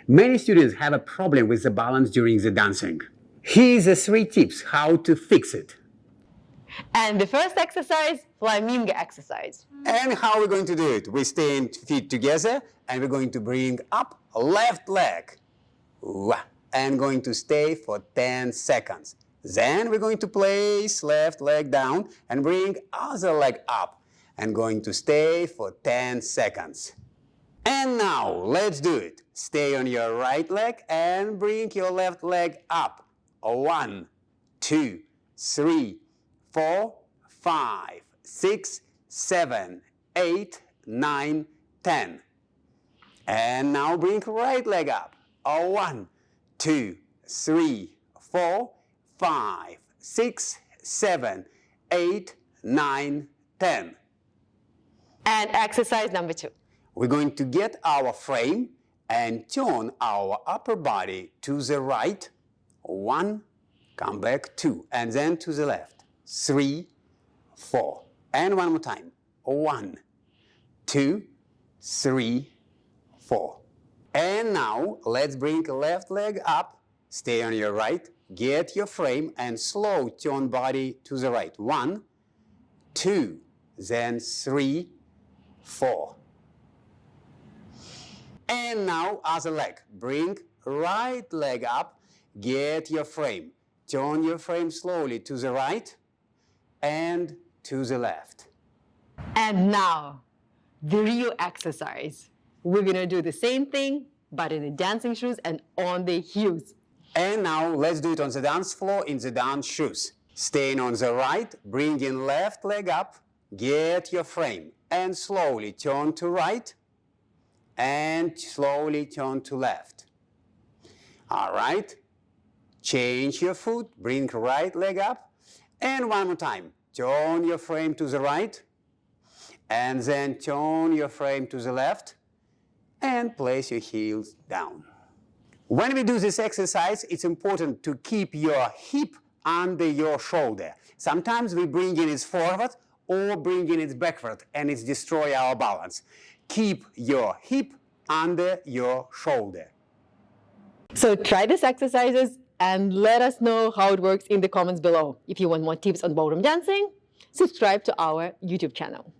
Many students have a problem with the balance during the dancing. Here's the 3 tips how to fix it. And the first exercise, flamingo exercise. And how we're going to do it? We stand feet together and we're going to bring up left leg. And going to stay for 10 seconds. Then we're going to place left leg down and bring other leg up. And going to stay for 10 seconds. And now, let's do it. Stay on your right leg and bring your left leg up. 1, 2, 3, 4, 5, 6, 7, 8, 9, 10. And now bring right leg up. 1, 2, 3, 4, 5, 6, 7, 8, 9, 10. And exercise number 2. We're going to get our frame and turn our upper body to the right. 1, come back, 2, and then to the left. 3, 4. And one more time. 1, 2, 3, 4. And now let's bring left leg up. Stay on your right. Get your frame and slow turn body to the right. 1, 2, then 3, 4. And now other leg. Bring right leg up. Get your frame. Turn your frame slowly to the right and to the left. And now, the real exercise. We're going to do the same thing, but in the dancing shoes and on the heels. And now let's do it on the dance floor in the dance shoes. Staying on the right, bring in left leg up, get your frame, and slowly turn to right, and slowly turn to left. All right. Change your foot, bring right leg up, and one more time. Turn your frame to the right, and then turn your frame to the left, and place your heels down. When we do this exercise, it's important to keep your hip under your shoulder. Sometimes we bring it forward or bring it backward, and it destroys our balance. Keep your hip under your shoulder. So try these exercises and let us know how it works in the comments below. If you want more tips on ballroom dancing, subscribe to our YouTube channel.